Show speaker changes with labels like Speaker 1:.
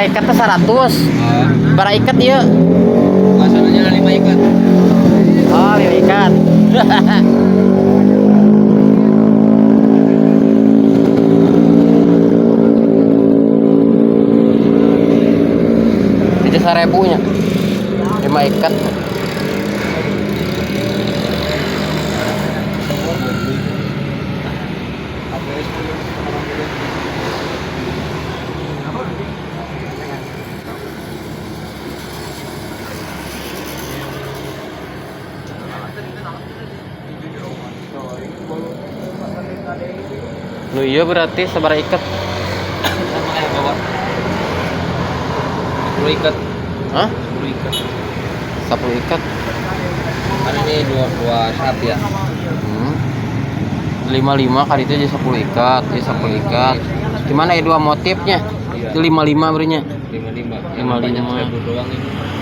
Speaker 1: bara ikat teh 100. Bara ikat ieu.
Speaker 2: Masalahnya 5 ikat.
Speaker 1: Oh, 5 ikat. Itu 1000 nya. 5 ikat. Nu iya berarti sabar ikat.
Speaker 2: Sama kayak bawa 10 ikat.
Speaker 1: Hah?
Speaker 2: 10 ikat.
Speaker 1: 10 ikat.
Speaker 2: Kan ini dua sat ya.
Speaker 1: 55 kali itu jadi 10 ikat, jadi 10 ikat. Gimana ya dua motifnya? Itu 55 berinya.
Speaker 2: 55.
Speaker 1: 55.
Speaker 2: Yang banyak 1000 doang ini.